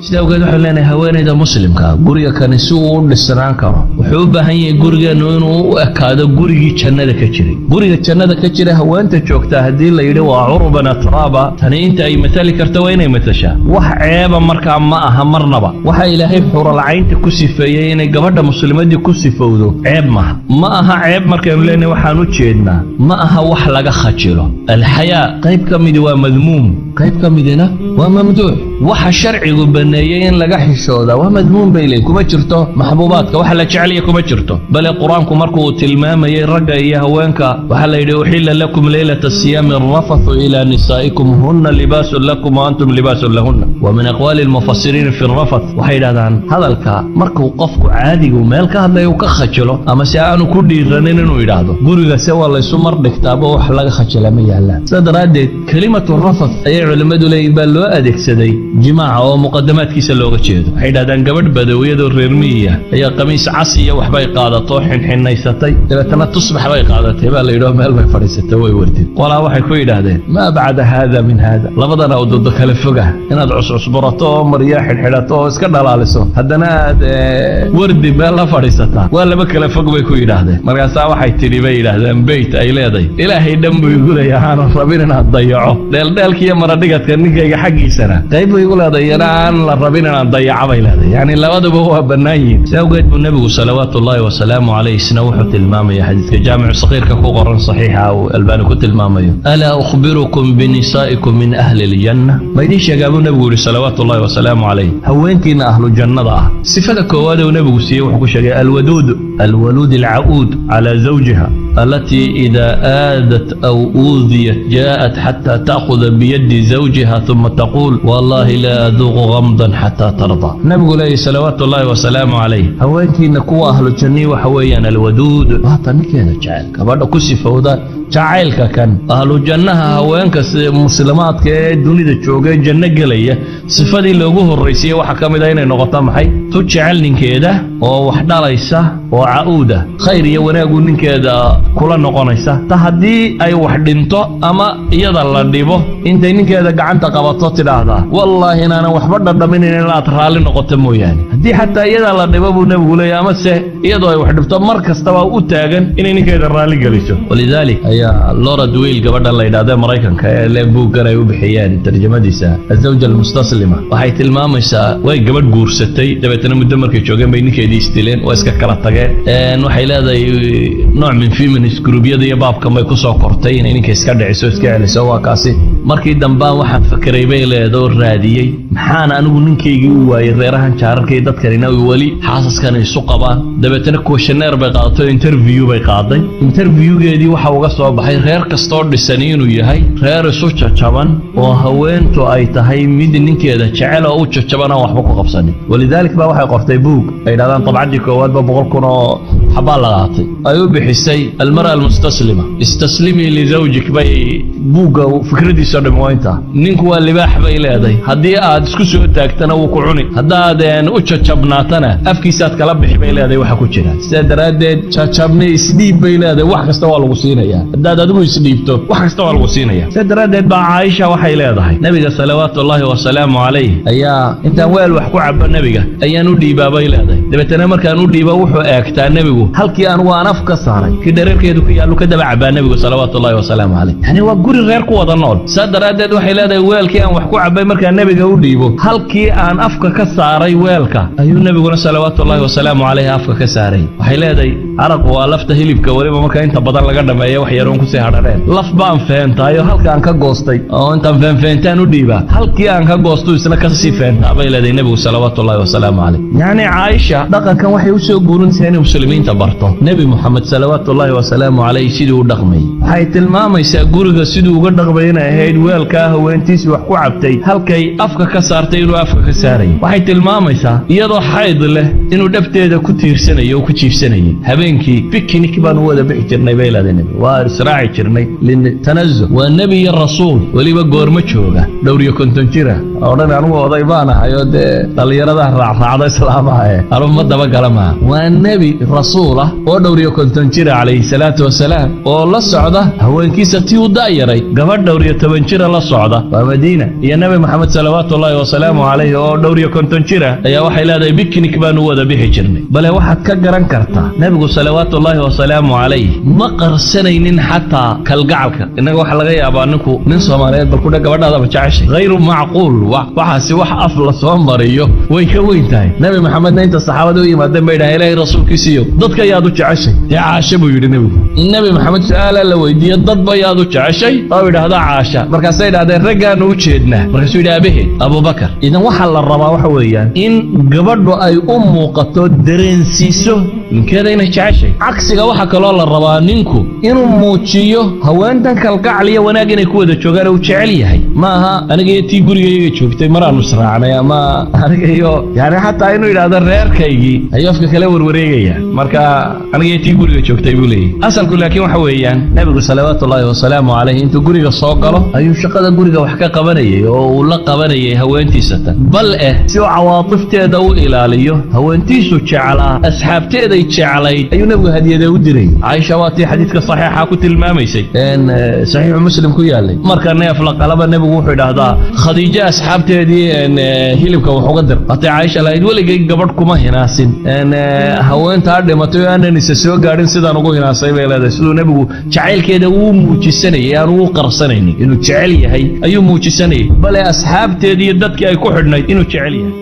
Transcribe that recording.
sida uga waxaan haweeneyda muslimka guriga kaniisu uu dhisnaan karo wuxuu u baahan yahay gurigeenu inuu u ekaado gurigii jannada ka jiray guriga jannada ka jira haweenta joogta hadii la yiri waa urban atraba tani inta ay matali karto waa inay matashaa wax ceeba markaa ma aha marnaba waxa ilaahay xural caynta ku sifeeyay inay gabadha muslimadii ku sifowdo ceeb ma aha ceeb markaan leenahay waxaan u jeednaa ma aha wax laga khajilo alxayaa qayb kamid waa madmuum qayb kamidina waa mamduux waxa sharcigu baneeyay in laga xishooda waa madmuum bayleen kuma jirto maxbuubaadka waxa la jeceliyo kuma jirto bal quraanku markuu tilmaamayay ragga iyo haweenka waxa la yiri uhilla lakum laylata siyam ar-rafathu ila nisaikum hunna libasun lakum wa antum libasun lahunna wa min aqwali al-mufassirin fi ar-rafath waxa yiraahdaan hadalka markuu qofku caadigu meel ka hadlayo ka khajilo ama si aanu ku dhiiranin inuu yiraahdo guriga se waa la isu mar dhigtaaba wax laga khajila ma yaalaan sadaradeed kalimatu ar-rafath ay culimadu leeyihiin baa loo adeegsaday jimaaca oo muqaddamaadkiisa looga jeedo waxay yiraahdaan gabadh badawiyada reer miyiga ayaa qamiis casiya wax bay qaadato xinxinaysatay dabeetana tusbax bay qaadatay baa la yiraahdo meel bay fadhiisatay way wartay qolaa waxay ku yiraahdeen ma bacda hada min hada labadana waddo kala foga inaad cusburato mariya xidhxidhato iska dhalaaliso haddana aad wardi meel la fadhiisata waa laba kala fog bay ku yiraahdeen markaas waxay tiri bay yiraahdeen bayt ay leedahay ilaahay dhanbu igu leeyahay aan rabin inaan dayaco dheelkiya maradhigadka ninkayga xaqiisana qayb igu leedahay aan la rabin inaan dayaco bay leedahay yani labaduba waa banaayin sawgeed buu nabigu sallallahu wa salaamu alayhi isna wuxuu tilmaamay xadiiska jaamic saqiirka ku qoran saxiixa oo albani ku tilmaamayo ala ukhbirukum bi nisaikum min ahli aljanna maydii sheegay nabigu sallallahu wa salaamu alayhi haweenkiina ahlu jannada ah sifada koowaad oo nabigu siiyay wuxuu ku sheegay alwalud al'aud ala zawjiha التي إذا آذت أو أوذيت جاءت حتى تأخذ بيد زوجها ثم تقول والله لا أذوق غمضا حتى ترضى نبي عليه صلوات الله وسلامه عليه هوانكي نكو أهل الجنة وحويا الودود وهطني كذا جعل كبار كسي فوضى جعلك كان أهل الجنة هوانك مسلمات كدنيا تشوجي جنة قلية صفدي لوجوه الرئيسية وحكم دينا نقطة محي تجعلني كذا ووحدة ليسة وعودة خير يونا يقول كذا kula noqonaysa ta hadii ay wax dhinto ama iyada la dhibo intay ninkeeda gacanta qabato tiraahdaa wallahi inaana waxba dhadhamin in la raali noqoto mooyaan hadii xataa iyada la dhibo buu nabigu leeyahay ama se iyadoo ay wax dhibto mar kasta waa u taagan in ninkeeda raali galiso walidalik ayaa Laura Dwayne gabadha la yiraahdo Mareykanka ee leebugan ay u bixiyeen tarjumadiisa azawja almustaslima waxay tilmaamaysaa way gabadh guursatay dabeetana muddo markay joogeen bay ninkeedii istileen oo iska kala tageen waxay leedahay nooc min feminist groupyada iyo baabkan bay ku soo kortay inay ninka iska dhiciso iska celiso waa kaasi markii dambe waxaan fikiray bay leedahay raadiyay maxaan anigu ninkeygii u waayay reerahan jaararkay dadkanina wali xaasaskan isu qabaan dabeetana questionnaire bay qaadatay interview bay qaaday interviewgeedii waxa uga soo baxay reer kastoo dhisan inuu yahay reer isu jajaban oo haweentu ay tahay mid ninkeeda jecel oo u jajaban oo waxba ku qabsanin walidaalك baa waxay qortay book ay dhadaan tabcadii koowaad ba 100,000 oo xabaa la qaatay ay u bixisay المرأة المستسلمة استسلمي لزوجك باي بوغا فكرتي سودم وانت نينكو اللباح باي لهدي هدي اد اسكو سو تاغتنا وكعوني هدادن او ججبناتنا افكيساد كلا بخي باي لهدي waxa ku jira sidaradeed jajabnay isdiib bay leedahay wax kasta waa lagu siinaya hadaad adigu isdiibto wax kasta waa lagu siinaya sidaradeed ba Aisha waxay leedahay nabiga sallallahu wa salaamu alayhi ayaa intaan weel wax ku cabba nabiga ayaan u dhiibay leedahay dabeetana markaan u dhiiba wuxuu eegtaa nabigu halkii aan waan af ka saaray reerkeedu ku yaalu ka dabacbaa nabiga sallallahu wa salaamu alayhi yani waa guri reer ku wada nool sadaradeed waxay leedahay weelkii aan wax ku cabay marka nabiga u dhiibo halkii aan afka ka saaray weelka ayuu nabigu sallallahu wa salaamu alayhi afka ka saaray waxay leedahay araq waa lafta hilibka waliba marka inta badan laga dhameeyo wax yaroon ku sii hadhareen laf baan feentaayo halka aan ka goostay oo intaan feentaan u dhiiba halkii aan ka goosto isna ka sii feentaa bay leedahay nabigu sallallahu wa salaamu alayhi yani Aisha dhaqankan waxay u soo guurinaysaa in muslimiinta barto nabi Muhammad sallallahu wa salaamu alayhi sidoo dhaqmay waxay tilmaamaysaa guriga sidoo uga dhaqmayna ahayd weelka haweentiisa wax ku cabtay halkay afka ka saartay inuu afka ka saaray waxay tilmaamaysaa iyadoo xayd leh inuu dhabteeda ku tiirsanayo ku jiifsanayo habeenkii picnic baan wada bixi jirnay bay leedahay waa israaci jirnay lin tanazzuh wa nabiy rasuul waliba goorma jooga dhowr iyo konton jira odhan anigu oday baan ahayo dee dhallinyarada raacraacda islaamaha anu ma dabagala maaha. waa nebi rasuul ah oo dhowr iyo konton jira calayhi salaatu wasalaam oo la socda haweenkiisa tii u da'yaray gabadh dhowr iyo 10 jira la socda waa madiina iyo nebi maxamed salawaatullaahi wasalaamu calayhi oo dhowr iyo 50 jira ayaa waxay leedahay biknik baanu wada bixi jirnay. bale waxaad ka garan kartaa nebigu salawaatullaahi wasalaamu calayh ma qarsanaynin xataa kalgacalka. innaga waxaa laga yaabaa ninku nin soomaaliyeed bal kudha gabadhaadaba jeceshay hayru macquul. waxaasi wax af la soo mariyo way ka weyn tahay. nebi maxamedna inta saxaabada u yimaadeen bay dhahay ilaahay rasuulkiisiiyo dadka yaad u jeceshay dee caasha buu yidhi nebigu. nebi maxamed su-aala la weydiiye dadba yaad u jeceshay oo yidhaahda caasha. markaasay idhahdeen raggaanu u jeednaa. markaasuu yidhi abaheed abubakar. idan waxaa la rabaa waxa weeyaan in gabadhu ay u muuqato dareensiiso ninkeeda inay jeceshay. cagsiga waxaa kaloo la rabaa ninku inuu muujiyo haweentan kalgacal iyo wanaag inay ku wada joogaan uu jecel yahay. ma aha aniga iyo tii gurigayga joogtay maraanu israacnay ama aniga iyo yani xataa inuu yidhaahdo reerkaygii ayuu afka kala warwareegaya. marka aniga iyo tii guriga joogtay buu leeyahy. asalku laakiin waxa weeyaan nebigu salawaatullaahi wasalaamu calayh intuu guriga soo galo ayuu shaqada guriga wax ka qabanayay oo uu la qabanayay haweentiisa tan. bal si uu cawaatifteeda u ilaaliyo haweentiisu jeclaa asxaabteeday jeclayd ayuu nebigu hadiyada u diray. caaisha waa tii xadiidka saxiixa ku tilmaamaysay saxiixu muslim ku yaalay. marka neef la qalaba nebigu wuxuu idhaahdaa khadiijo asxaabteedii hilibka wax uga dir. hatay caaisha lahayd weligay gabadh kuma hinaasin haweentaa dhimatay oo aanan isa soo gaadhin sidaan ugu hinaasay bay leedahay. siduu nebigu jacaylkeeda uu muujisanayay aan ugu qarsanaynin inuu jecel yahay ayuu muujisanayay. bale asxaabteedii iyo dadkii ay ku xidhnayd inuu jecel yahay.